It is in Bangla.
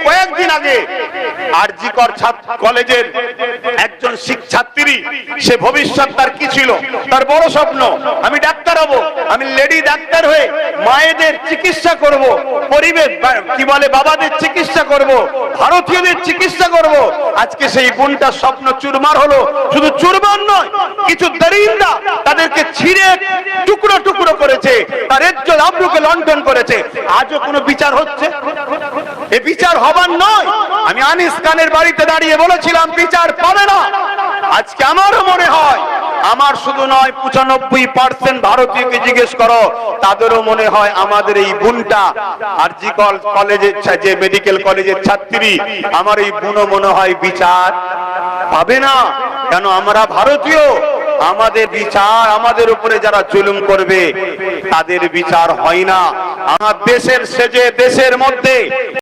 কয়েকদিন আগে আরজিকর কলেজের একজন ছাত্রী, সে ভবিষ্যৎ তার কি ছিল, তার বড় স্বপ্ন আমি ডাক্তার হব, আমি লেডি ডাক্তার হয়ে মায়েদের চিকিৎসা করব, পরিবেশ কি বলে বাবাদের চিকিৎসা করব, ভারতীয়দের চিকিৎসা করব। আজকে সেই বোনটার স্বপ্ন চুরমার হলো। শুধু চুরমার নয়, কিছু দরিদ্রা তাদেরকে ছিঁড়ে টুকরো টুকরো করেছে, তার ইজ্জত আবরুকে লণ্ঠন করেছে। আজও কোনো বিচার হচ্ছে? এ বিচার হবার নয়। আমি আনিস খানের বাড়িতে দাঁড়িয়ে বলেছিলাম বিচার পাবে না। আজকে আমারও মনে হয়, আমার শুধু নয় 95% ভারতীয়কে জিজ্ঞেস করো, তাদেরও মনে হয় আমাদের এই বোনটা আরজিকর কলেজের যে মেডিকেল কলেজের ছাত্রী, আমার এই বোনও মনে হয় বিচার পাবে না। কেন? আমরা ভারতীয়, আমাদের বিচার, আমাদের উপরে যারা জুলুম করবে তাদের বিচার হয় না। আমার দেশের সেজে দেশের মধ্যে